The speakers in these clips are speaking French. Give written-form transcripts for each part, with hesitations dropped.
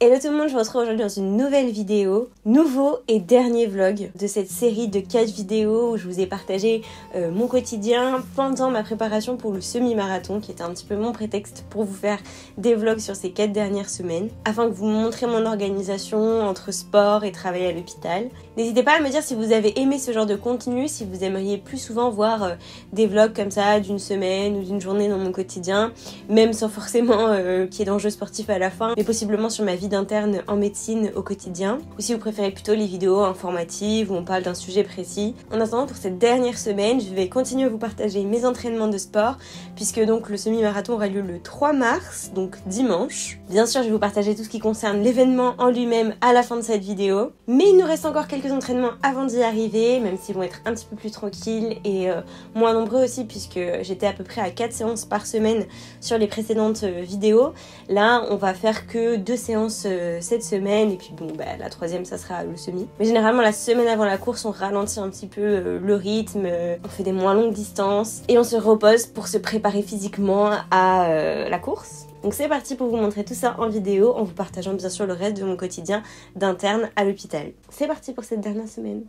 Hello tout le monde, je vous retrouve aujourd'hui dans une nouvelle vidéo, nouveau et dernier vlog de cette série de 4 vidéos où je vous ai partagé mon quotidien pendant ma préparation pour le semi-marathon qui était un petit peu mon prétexte pour vous faire des vlogs sur ces 4 dernières semaines afin que vous montrez mon organisation entre sport et travail à l'hôpital. N'hésitez pas à me dire si vous avez aimé ce genre de contenu, si vous aimeriez plus souvent voir des vlogs comme ça d'une semaine ou d'une journée dans mon quotidien, même sans forcément qu'il y ait d'enjeux sportifs à la fin, mais possiblement sur ma vie d'interne en médecine au quotidien, ou si vous préférez plutôt les vidéos informatives où on parle d'un sujet précis. En attendant, pour cette dernière semaine, je vais continuer à vous partager mes entraînements de sport, puisque donc le semi-marathon aura lieu le 3 mars, donc dimanche. Bien sûr, je vais vous partager tout ce qui concerne l'événement en lui-même à la fin de cette vidéo, mais il nous reste encore quelques entraînements avant d'y arriver, même s'ils vont être un petit peu plus tranquilles et moins nombreux aussi, puisque j'étais à peu près à 4 séances par semaine sur les précédentes vidéos. Là, on va faire que 2 séances cette semaine et puis bon la troisième ça sera le semi. Mais généralement la semaine avant la course on ralentit un petit peu le rythme, on fait des moins longues distances et on se repose pour se préparer physiquement à la course. Donc c'est parti pour vous montrer tout ça en vidéo en vous partageant bien sûr le reste de mon quotidien d'interne à l'hôpital. C'est parti pour cette dernière semaine.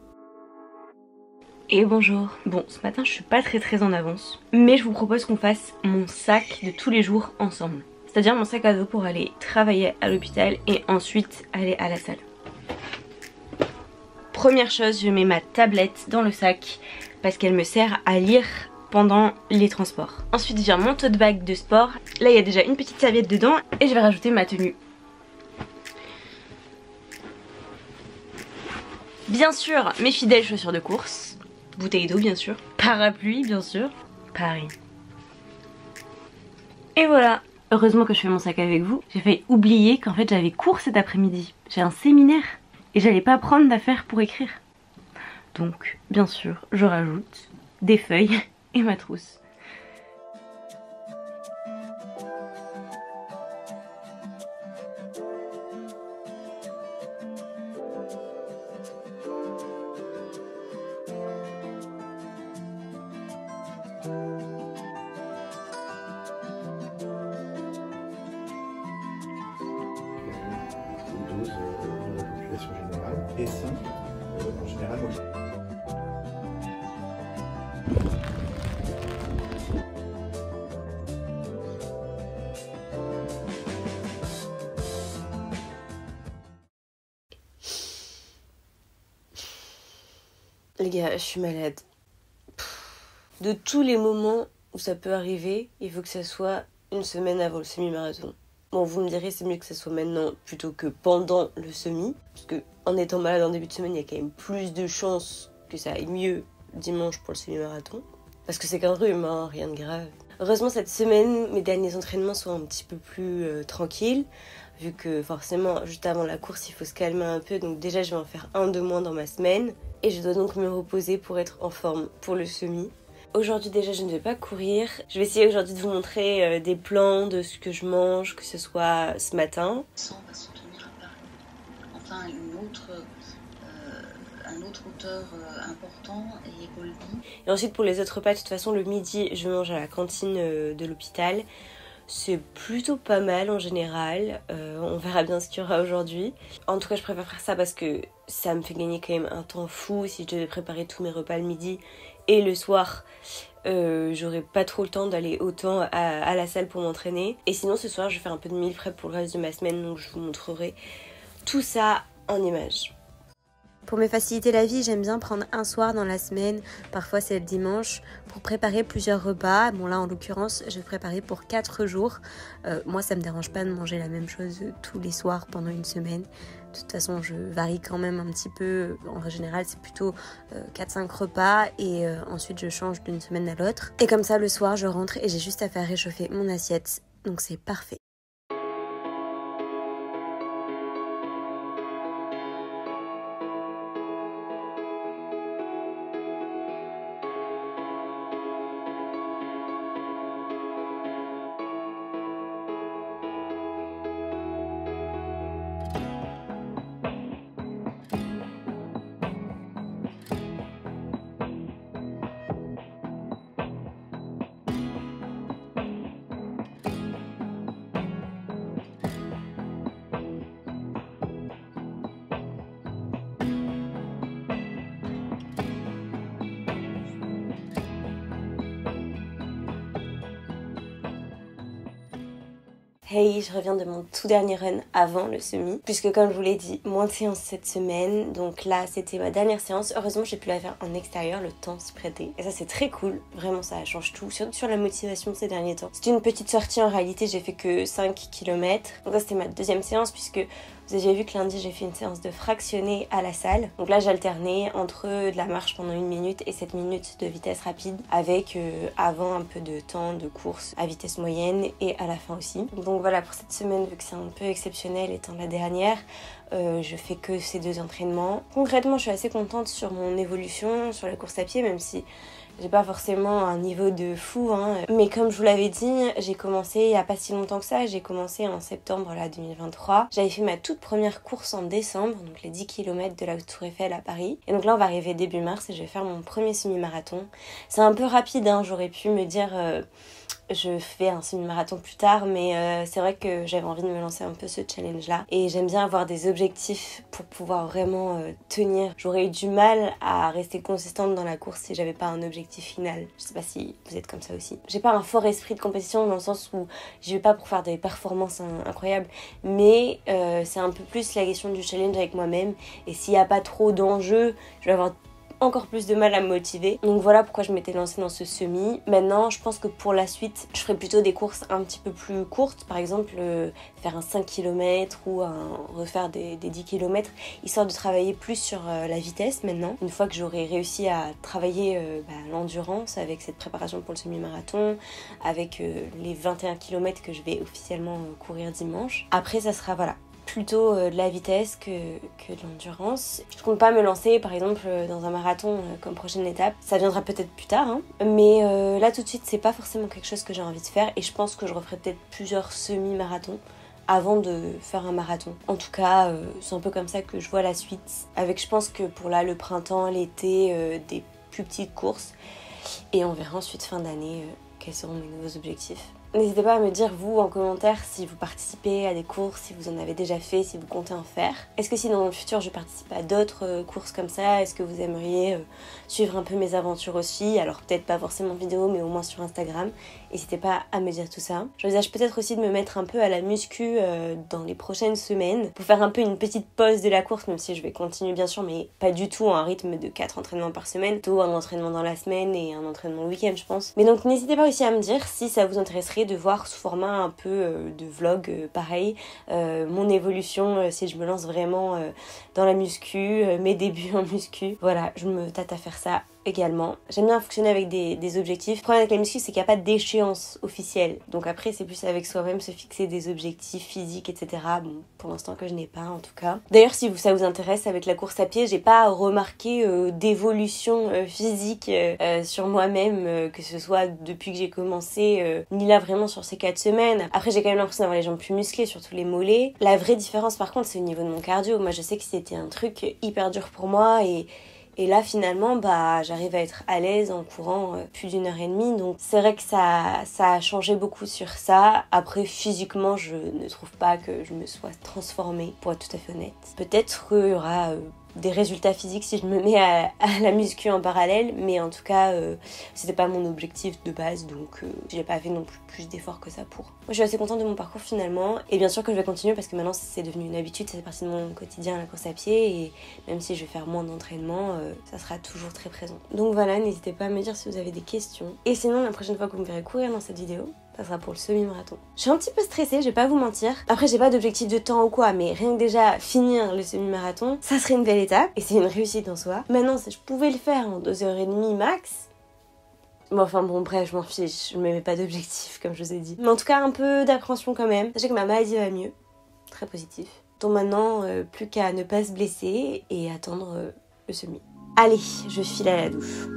Et bonjour. Bon, ce matin je suis pas très en avance, mais je vous propose qu'on fasse mon sac de tous les jours ensemble. C'est-à-dire mon sac à dos pour aller travailler à l'hôpital et ensuite aller à la salle. Première chose, je mets ma tablette dans le sac parce qu'elle me sert à lire pendant les transports. Ensuite vient mon tote bag de sport. Là il y a déjà une petite serviette dedans et je vais rajouter ma tenue. Bien sûr, mes fidèles chaussures de course. Bouteille d'eau bien sûr. Parapluie bien sûr. Pareil. Et voilà. Heureusement que je fais mon sac avec vous. J'ai failli oublier qu'en fait j'avais cours cet après-midi. J'ai un séminaire et j'allais pas prendre d'affaires pour écrire. Donc bien sûr je rajoute des feuilles et ma trousse. Générale et 5 en général. Les gars, je suis malade. De tous les moments où ça peut arriver, il faut que ça soit une semaine avant le semi-marathon. Bon, vous me direz, c'est mieux que ça soit maintenant plutôt que pendant le semi. Parce que en étant malade en début de semaine, il y a quand même plus de chances que ça aille mieux dimanche pour le semi-marathon. Parce que c'est qu'un rhume, hein, rien de grave. Heureusement, cette semaine, mes derniers entraînements sont un petit peu plus tranquilles. Vu que forcément, juste avant la course, il faut se calmer un peu. Donc déjà, je vais en faire un de moins dans ma semaine. Et je dois donc me reposer pour être en forme pour le semi. Aujourd'hui déjà je ne vais pas courir. Je vais essayer aujourd'hui de vous montrer des plans de ce que je mange, que ce soit ce matin. On va se tenir à Paris. Enfin un autre auteur important est Golby. Et ensuite pour les autres repas, de toute façon le midi je mange à la cantine de l'hôpital. C'est plutôt pas mal en général, on verra bien ce qu'il y aura aujourd'hui. En tout cas je préfère faire ça parce que ça me fait gagner quand même un temps fou si je devais préparer tous mes repas le midi et le soir. J'aurais pas trop le temps d'aller autant à la salle pour m'entraîner. Et sinon ce soir je vais faire un peu de meal prep pour le reste de ma semaine, donc je vous montrerai tout ça en images. Pour me faciliter la vie, j'aime bien prendre un soir dans la semaine, parfois c'est le dimanche, pour préparer plusieurs repas. Bon là en l'occurrence, je vais préparer pour 4 jours. Moi ça me dérange pas de manger la même chose tous les soirs pendant une semaine. De toute façon je varie quand même un petit peu. En général c'est plutôt 4-5 repas et ensuite je change d'une semaine à l'autre. Et comme ça le soir je rentre et j'ai juste à faire réchauffer mon assiette. Donc c'est parfait. Hey, je reviens de mon tout dernier run avant le semi, puisque comme je vous l'ai dit, moins de séances cette semaine, donc là c'était ma dernière séance. Heureusement j'ai pu la faire en extérieur, le temps s'y prêtait, et ça c'est très cool, vraiment ça change tout, surtout sur la motivation ces derniers temps. C'était une petite sortie, en réalité j'ai fait que 5 km, donc là c'était ma deuxième séance puisque vous avez vu que lundi j'ai fait une séance de fractionné à la salle. Donc là j'alternais entre de la marche pendant 1 minute et 7 minutes de vitesse rapide avec avant un peu de temps de course à vitesse moyenne et à la fin aussi. Donc voilà, pour cette semaine, vu que c'est un peu exceptionnel étant la dernière, je fais que ces 2 entraînements. Concrètement je suis assez contente sur mon évolution sur la course à pied, même si j'ai pas forcément un niveau de fou, hein. Mais comme je vous l'avais dit, j'ai commencé il y a pas si longtemps que ça, j'ai commencé en septembre là, 2023. J'avais fait ma toute première course en décembre, donc les 10 km de la Tour Eiffel à Paris. Et donc là on va arriver début mars et je vais faire mon premier semi-marathon. C'est un peu rapide, hein, j'aurais pu me dire je fais un semi-marathon plus tard, mais c'est vrai que j'avais envie de me lancer un peu ce challenge-là. Et j'aime bien avoir des objectifs pour pouvoir vraiment tenir. J'aurais eu du mal à rester consistante dans la course si j'avais pas un objectif final. Je sais pas si vous êtes comme ça aussi. J'ai pas un fort esprit de compétition dans le sens où j'y vais pas pour faire des performances incroyables, mais c'est un peu plus la question du challenge avec moi-même. Et s'il y a pas trop d'enjeux, je vais avoir encore plus de mal à me motiver. Donc voilà pourquoi je m'étais lancée dans ce semi. Maintenant, je pense que pour la suite, je ferai plutôt des courses un petit peu plus courtes. Par exemple, faire un 5 km ou refaire des 10 km, histoire de travailler plus sur la vitesse maintenant. Une fois que j'aurai réussi à travailler l'endurance avec cette préparation pour le semi-marathon, avec les 21 km que je vais officiellement courir dimanche. Après, ça sera voilà, plutôt de la vitesse que de l'endurance. Je compte pas me lancer par exemple dans un marathon comme prochaine étape. Ça viendra peut-être plus tard, hein. Mais là tout de suite c'est pas forcément quelque chose que j'ai envie de faire et je pense que je referai peut-être plusieurs semi-marathons avant de faire un marathon. En tout cas, c'est un peu comme ça que je vois la suite. Avec, je pense que pour là le printemps, l'été, des plus petites courses. Et on verra ensuite fin d'année quels seront mes nouveaux objectifs. N'hésitez pas à me dire vous en commentaire si vous participez à des courses, si vous en avez déjà fait, si vous comptez en faire. Est-ce que si dans le futur je participe à d'autres courses comme ça, est-ce que vous aimeriez suivre un peu mes aventures aussi? Alors peut-être pas forcément vidéo mais au moins sur Instagram. N'hésitez pas à me dire tout ça. J'envisage peut-être aussi de me mettre un peu à la muscu dans les prochaines semaines pour faire un peu une petite pause de la course, même si je vais continuer bien sûr, mais pas du tout à un rythme de 4 entraînements par semaine, plutôt un entraînement dans la semaine et un entraînement le week-end je pense. Mais donc n'hésitez pas aussi à me dire si ça vous intéresserait de voir sous format un peu de vlog pareil, mon évolution si je me lance vraiment dans la muscu, mes débuts en muscu. Voilà, je me tâte à faire ça également. J'aime bien fonctionner avec des objectifs. Le problème avec la muscu, c'est qu'il n'y a pas d'échéance officielle. Donc après, c'est plus avec soi-même se fixer des objectifs physiques, etc. Bon, pour l'instant que je n'ai pas en tout cas. D'ailleurs, si ça vous intéresse, avec la course à pied, j'ai pas remarqué d'évolution physique sur moi-même, que ce soit depuis que j'ai commencé, ni là vraiment sur ces 4 semaines. Après, j'ai quand même l'impression d'avoir les jambes plus musclées, surtout les mollets. La vraie différence par contre, c'est au niveau de mon cardio. Moi, je sais que c'était un truc hyper dur pour moi et là finalement j'arrive à être à l'aise en courant plus d'1h30, donc c'est vrai que ça a changé beaucoup sur ça. Après physiquement je ne trouve pas que je me sois transformée, pour être tout à fait honnête. Peut-être qu'il y aura des résultats physiques si je me mets à la muscu en parallèle, mais en tout cas c'était pas mon objectif de base, donc j'ai pas fait non plus d'efforts que ça pour. Moi je suis assez contente de mon parcours finalement, et bien sûr que je vais continuer parce que maintenant c'est devenu une habitude, ça fait partie de mon quotidien la course à pied, et même si je vais faire moins d'entraînement, ça sera toujours très présent. Donc voilà, n'hésitez pas à me dire si vous avez des questions, et sinon la prochaine fois que vous me verrez courir dans cette vidéo, ça sera pour le semi-marathon. Je suis un petit peu stressée, je vais pas vous mentir. Après, j'ai pas d'objectif de temps ou quoi, mais rien que déjà finir le semi-marathon, ça serait une belle étape, et c'est une réussite en soi. Maintenant, si je pouvais le faire en 2h30 max... Bon, enfin bon, bref, je m'en fiche, je me mets pas d'objectif, comme je vous ai dit. Mais en tout cas, un peu d'appréhension quand même. Sachez que ma maladie va mieux, très positif. Donc maintenant, plus qu'à ne pas se blesser et attendre le semi. Allez, je file à la douche.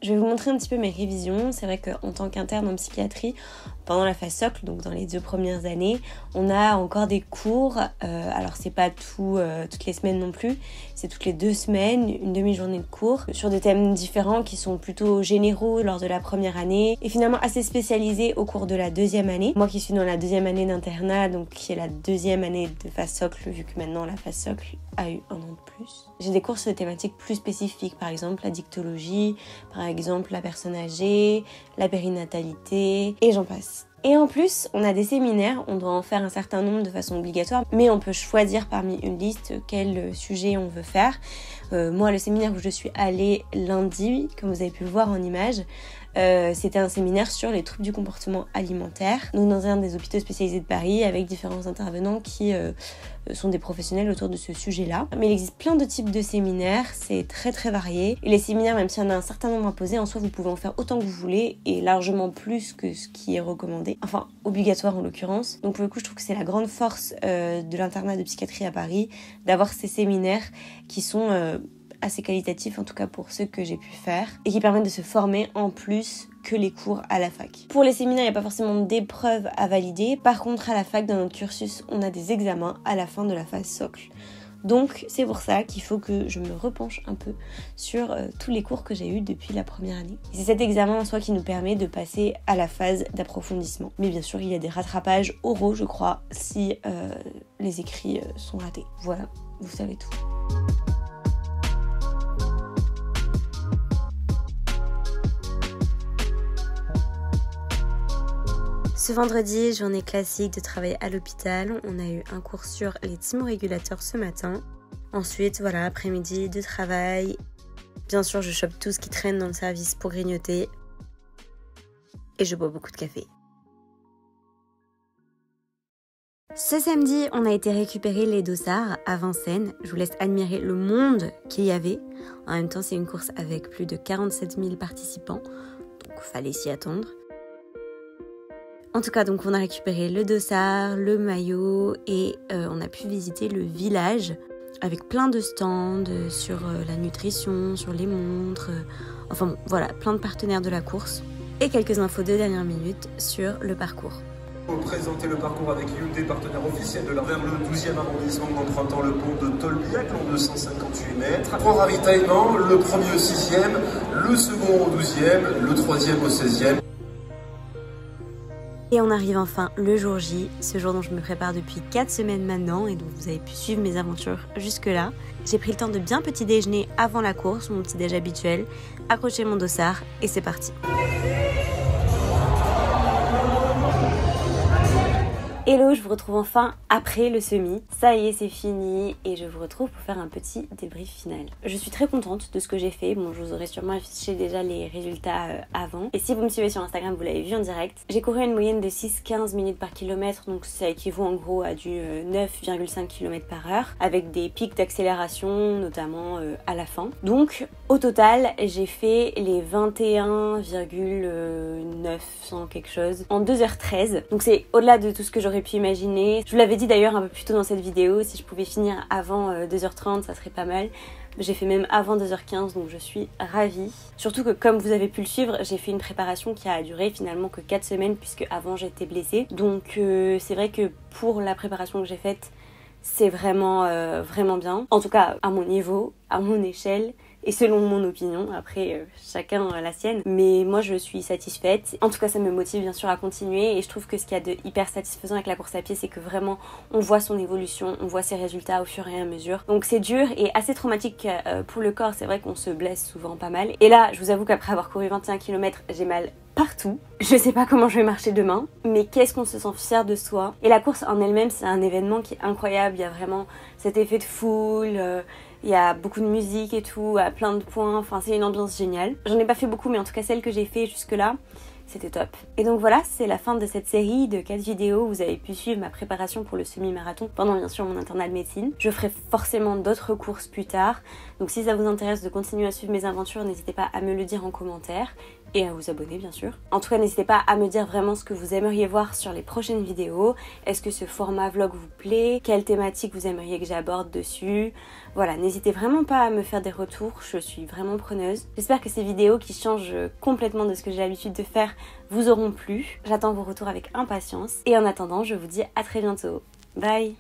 Je vais vous montrer un petit peu mes révisions. C'est vrai qu'en tant qu'interne en psychiatrie, pendant la phase socle, donc dans les 2 premières années, on a encore des cours. Alors c'est pas toutes les semaines non plus, c'est toutes les 2 semaines, une demi-journée de cours sur des thèmes différents qui sont plutôt généraux lors de la première année et finalement assez spécialisés au cours de la 2e année. Moi qui suis dans la 2e année d'internat, donc qui est la 2e année de phase socle, vu que maintenant la phase socle a eu 1 an de plus. J'ai des cours sur des thématiques plus spécifiques, par exemple la dictologie, par exemple la personne âgée, la périnatalité et j'en passe. Et en plus, on a des séminaires, on doit en faire un certain nombre de façon obligatoire, mais on peut choisir parmi une liste quel sujet on veut faire. Moi, le séminaire où je suis allée lundi, comme vous avez pu le voir en image, c'était un séminaire sur les troubles du comportement alimentaire, donc dans un des hôpitaux spécialisés de Paris, avec différents intervenants qui sont des professionnels autour de ce sujet-là. Mais il existe plein de types de séminaires, c'est très très varié. Et les séminaires, même s'il y en a un certain nombre imposés, en soi vous pouvez en faire autant que vous voulez, et largement plus que ce qui est recommandé, enfin obligatoire en l'occurrence. Donc pour le coup je trouve que c'est la grande force de l'internat de psychiatrie à Paris, d'avoir ces séminaires qui sont assez qualitatifs, en tout cas pour ceux que j'ai pu faire, et qui permettent de se former en plus que les cours à la fac. Pour les séminaires, il n'y a pas forcément d'épreuves à valider. Par contre, à la fac, dans notre cursus, on a des examens à la fin de la phase socle. Donc c'est pour ça qu'il faut que je me repenche un peu sur tous les cours que j'ai eus depuis la première année. Et c'est cet examen en soi qui nous permet de passer à la phase d'approfondissement. Mais bien sûr, il y a des rattrapages oraux, je crois, si les écrits sont ratés. Voilà, vous savez tout. Ce vendredi, journée classique de travail à l'hôpital. On a eu un cours sur les thymorégulateurs ce matin. Ensuite, voilà, après-midi de travail. Bien sûr, je chope tout ce qui traîne dans le service pour grignoter. Et je bois beaucoup de café. Ce samedi, on a été récupérer les dossards à Vincennes. Je vous laisse admirer le monde qu'il y avait. En même temps, c'est une course avec plus de 47 000 participants. Donc, fallait s'y attendre. En tout cas, donc on a récupéré le dossard, le maillot et on a pu visiter le village avec plein de stands sur la nutrition, sur les montres, enfin bon, voilà, plein de partenaires de la course et quelques infos de dernière minute sur le parcours. Pour présenter le parcours avec l'une des partenaires officiels de la vers le 12e arrondissement en empruntant le pont de Tolbiac, long de 158 mètres. 3 ravitaillements, le premier au 6e, le second au 12e, le 3e au 16e. Et on arrive enfin le jour J, ce jour dont je me prépare depuis 4 semaines maintenant et dont vous avez pu suivre mes aventures jusque-là. J'ai pris le temps de bien petit déjeuner avant la course, mon petit déj habituel, accrocher mon dossard et c'est parti. Hello, je vous retrouve enfin après le semi. Ça y est, c'est fini et je vous retrouve pour faire un petit débrief final. Je suis très contente de ce que j'ai fait. Bon, je vous aurais sûrement affiché déjà les résultats avant. Et si vous me suivez sur Instagram, vous l'avez vu en direct. J'ai couru une moyenne de 6-15 minutes par kilomètre, donc ça équivaut en gros à du 9,5 km/h, avec des pics d'accélération, notamment à la fin. Donc, au total, j'ai fait les 21,900 quelque chose en 2h13. Donc c'est au-delà de tout ce que j'aurais pu imaginer. Je vous l'avais dit d'ailleurs un peu plus tôt dans cette vidéo, si je pouvais finir avant 2h30 ça serait pas mal. J'ai fait même avant 2h15 donc je suis ravie. Surtout que comme vous avez pu le suivre, j'ai fait une préparation qui a duré finalement que 4 semaines puisque avant j'étais blessée. Donc c'est vrai que pour la préparation que j'ai faite, c'est vraiment bien. En tout cas à mon niveau, à mon échelle. Et selon mon opinion, après chacun la sienne, mais moi je suis satisfaite. En tout cas ça me motive bien sûr à continuer et je trouve que ce qu'il y a de hyper satisfaisant avec la course à pied, c'est que vraiment on voit son évolution, on voit ses résultats au fur et à mesure. Donc c'est dur et assez traumatique pour le corps, c'est vrai qu'on se blesse souvent pas mal. Et là je vous avoue qu'après avoir couru 21 km, j'ai mal partout. Je sais pas comment je vais marcher demain, mais qu'est-ce qu'on se sent fier de soi. Et la course en elle-même, c'est un événement qui est incroyable, il y a vraiment cet effet de foule, il y a beaucoup de musique et tout, à plein de points, enfin c'est une ambiance géniale. J'en ai pas fait beaucoup, mais en tout cas celle que j'ai fait jusque-là, c'était top. Et donc voilà, c'est la fin de cette série de 4 vidéos où vous avez pu suivre ma préparation pour le semi-marathon pendant bien sûr mon internat de médecine. Je ferai forcément d'autres courses plus tard, donc si ça vous intéresse de continuer à suivre mes aventures, n'hésitez pas à me le dire en commentaire. et à vous abonner bien sûr. En tout cas, n'hésitez pas à me dire vraiment ce que vous aimeriez voir sur les prochaines vidéos. Est-ce que ce format vlog vous plaît? Quelle thématique vous aimeriez que j'aborde dessus? Voilà, n'hésitez vraiment pas à me faire des retours, je suis vraiment preneuse. J'espère que ces vidéos qui changent complètement de ce que j'ai l'habitude de faire vous auront plu. J'attends vos retours avec impatience et en attendant, je vous dis à très bientôt. Bye!